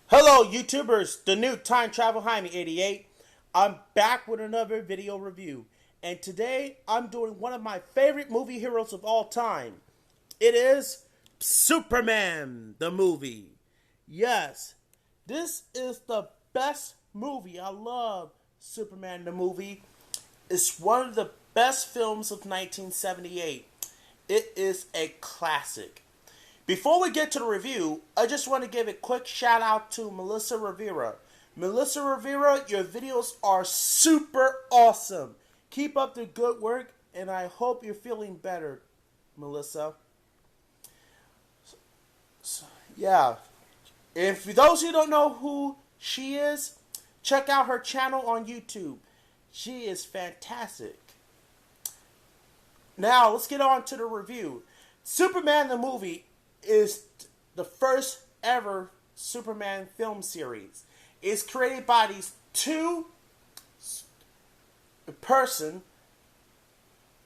Hello YouTubers, the new Time Travel Jaime 88. I'm back with another video review. And today I'm doing one of my favorite movie heroes of all time. It is Superman, the movie. Yes, this is the best movie. I love Superman, the movie. It's one of the best films of 1978. It is a classic. Before we get to the review, I just want to give a quick shout out to Melissa Rivera. Melissa Rivera, your videos are super awesome. Keep up the good work, and I hope you're feeling better, Melissa. Yeah. And for those who don't know who she is, check out her channel on YouTube. She is fantastic. Now, let's get on to the review. Superman the movie is the first ever Superman film series. It's created by these two person,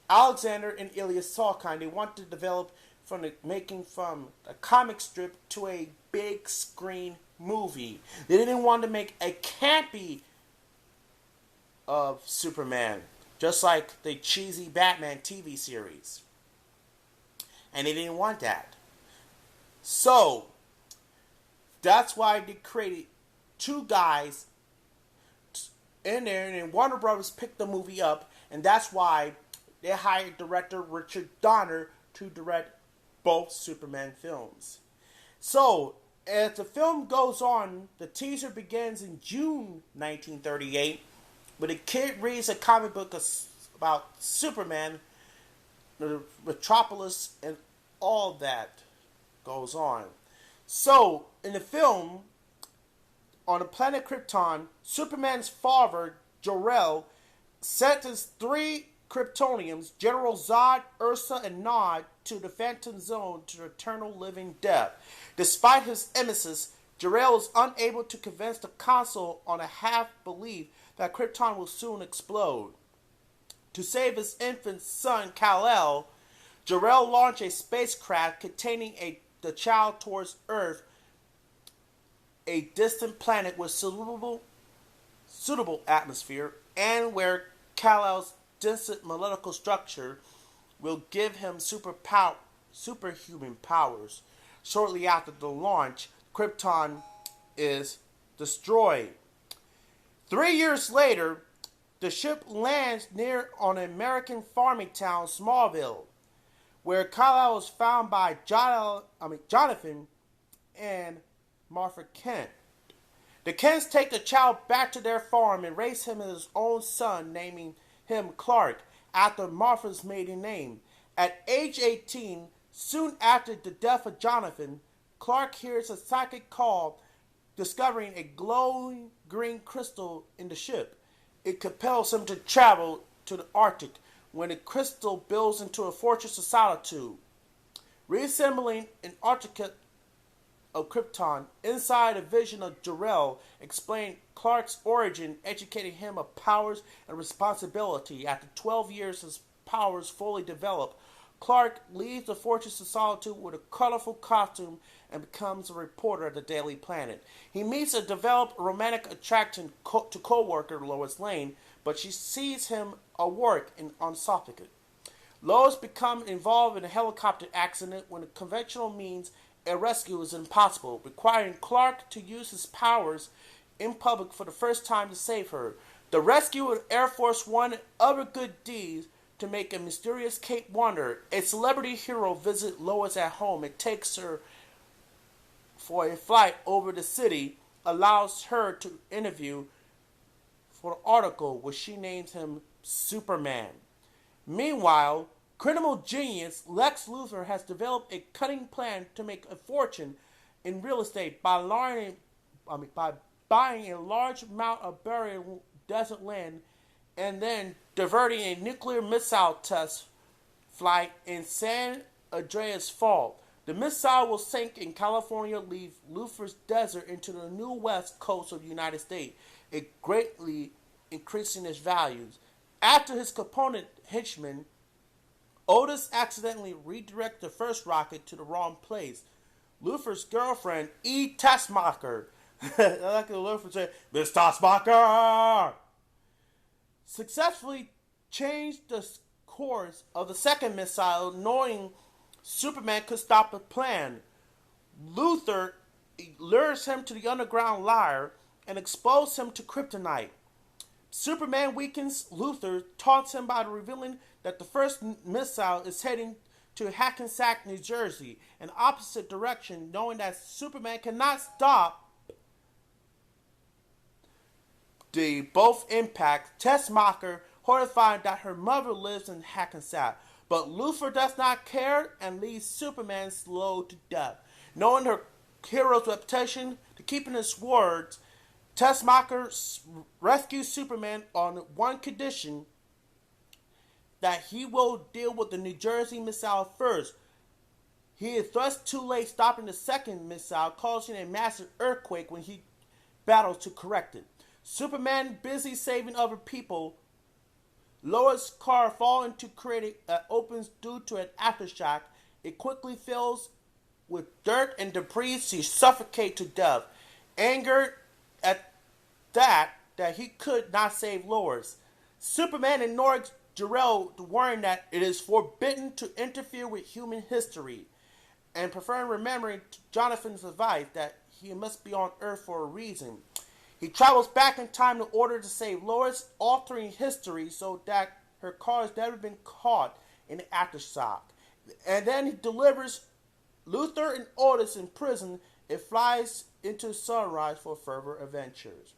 Alexander and Ilya Salkind. They wanted to develop from a comic strip to a big screen movie. They didn't want to make a campy of Superman, just like the cheesy Batman TV series. And they didn't want that. So, that's why they created two guys in there, and Warner Brothers picked the movie up, and that's why they hired director Richard Donner to direct both Superman films. So, as the film goes on, the teaser begins in June 1938, when a kid reads a comic book about Superman, the metropolis, and all that goes on. So, in the film, on the planet Krypton, Superman's father, Jor-El, sentenced three Kryptonians, General Zod, Ursa, and Nod, to the Phantom Zone to eternal living death. Despite his emesis, Jor-El is unable to convince the Council on a half-belief that Krypton will soon explode. To save his infant son, Kal-El, Jor-El launched a spacecraft containing the child towards Earth, a distant planet with suitable atmosphere, and where Kal-El's dense molecular structure will give him superhuman powers. Shortly after the launch, Krypton is destroyed. 3 years later, the ship lands near an American farming town, Smallville, where Kal-El is found by Jonathan and Martha Kent. The Kents take the child back to their farm and raise him as his own son, naming him Clark, after Martha's maiden name. At age 18, soon after the death of Jonathan, Clark hears a psychic call, discovering a glowing green crystal in the ship. It compels him to travel to the Arctic, when the crystal builds into a fortress of solitude. Reassembling Antarctica of Krypton inside a vision of Jor-El explained Clark's origin, educating him of powers and responsibility. After 12 years, his powers fully developed, Clark leaves the Fortress of Solitude with a colorful costume and becomes a reporter at the Daily Planet. He meets a developed romantic attraction to co-worker Lois Lane, but she sees him at work on Suffolk. Lois becomes involved in a helicopter accident when a conventional means a rescue is impossible, requiring Clark to use his powers in public for the first time to save her. The rescue of Air Force One and other good deeds to make a mysterious Cape Wonder. A celebrity hero visits Lois at home and takes her for a flight over the city, allows her to interview for an article where she names him Superman. Meanwhile, criminal genius Lex Luthor has developed a cunning plan to make a fortune in real estate by buying a large amount of buried desert land and then diverting a nuclear missile test flight in San Andreas Fault. The missile will sink in California, leave Luthor's desert into the new west coast of the United States, it greatly increasing its values. After his component henchman, Otis accidentally redirects the first rocket to the wrong place. Luthor's girlfriend, E. Taskmacher, I like the Luthor saying, Mr. Spocker! Successfully changed the course of the second missile, knowing Superman could stop the plan. Luthor lures him to the underground lair and exposes him to kryptonite. Superman weakens Luthor, taunts him by revealing that the first missile is heading to Hackensack, New Jersey, an opposite direction, knowing that Superman cannot stop the both impact. Tessmacher, horrified that her mother lives in Hackensack, but Luthor does not care and leaves Superman slow to death. Knowing her hero's reputation, to keeping his words, Tessmacher rescues Superman on one condition: that he will deal with the New Jersey missile first. He is thus too late, stopping the second missile, causing a massive earthquake when he battles to correct it. Superman, busy saving other people, Lois' car falls into crater that opens due to an aftershock. It quickly fills with dirt and debris. She suffocates to death. Angered at that he could not save Lois, Superman ignores Jor-El, warning that it is forbidden to interfere with human history, and preferring remembering Jonathan's advice that he must be on Earth for a reason. He travels back in time in order to save Lois, altering history so that her car has never been caught in the aftershock. And then he delivers Luthor and Otis in prison. It flies into sunrise for further adventures.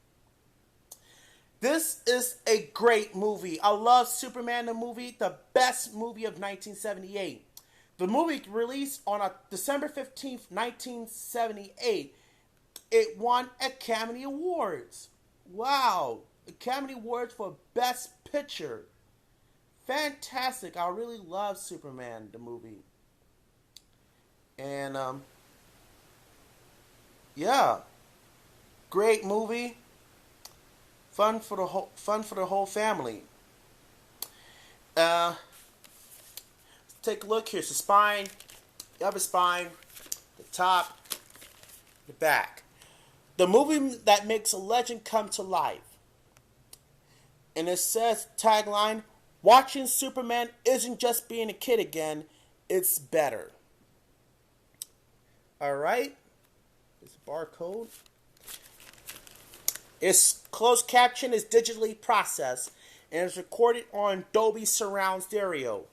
This is a great movie. I love Superman the movie, the best movie of 1978. The movie released on December 15th, 1978. It won Academy Awards. Wow. Academy Awards for Best Picture. Fantastic. I really love Superman the movie. And yeah. Great movie. Fun for the whole family. Let's take a look here. It's the spine, the upper spine, the top, the back. The movie that makes a legend come to life. And it says, tagline, watching Superman isn't just being a kid again, it's better. Alright. This barcode. Its closed caption is digitally processed and is recorded on Dolby Surround Stereo.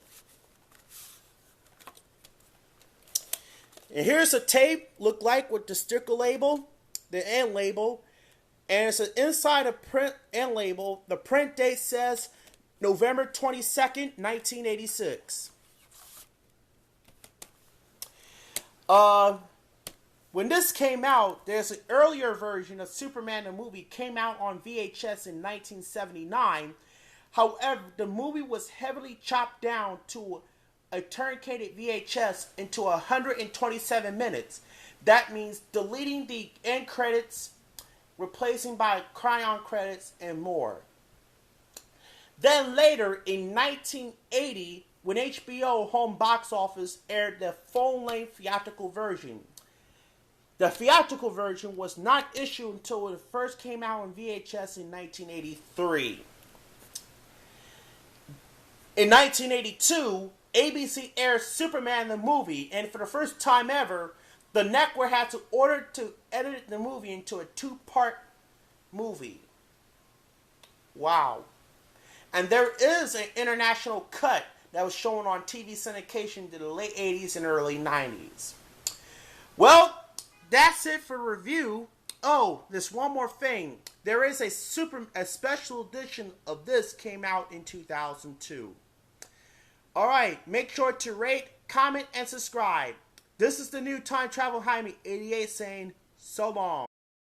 And here's a tape look like with the sticker label, the end label, and it's an inside of print end label. The print date says November 22nd, 1986. When this came out, there's an earlier version of Superman the movie came out on VHS in 1979. However, the movie was heavily chopped down to a truncated VHS into 127 minutes. That means deleting the end credits, replacing by crayon credits, and more. Then later, in 1980, when HBO Home Box Office aired the full-length theatrical version. The theatrical version was not issued until it first came out on VHS in 1983. In 1982, ABC aired Superman the movie, and for the first time ever, the network had to order to edit the movie into a 2-part movie. Wow. And there is an international cut that was shown on TV syndication in the late 80s and early 90s. Well, that's it for review. Oh, there's one more thing. There is a special edition of this came out in 2002. Alright, make sure to rate, comment, and subscribe. This is the new Time Travel Jaime 88 saying so long.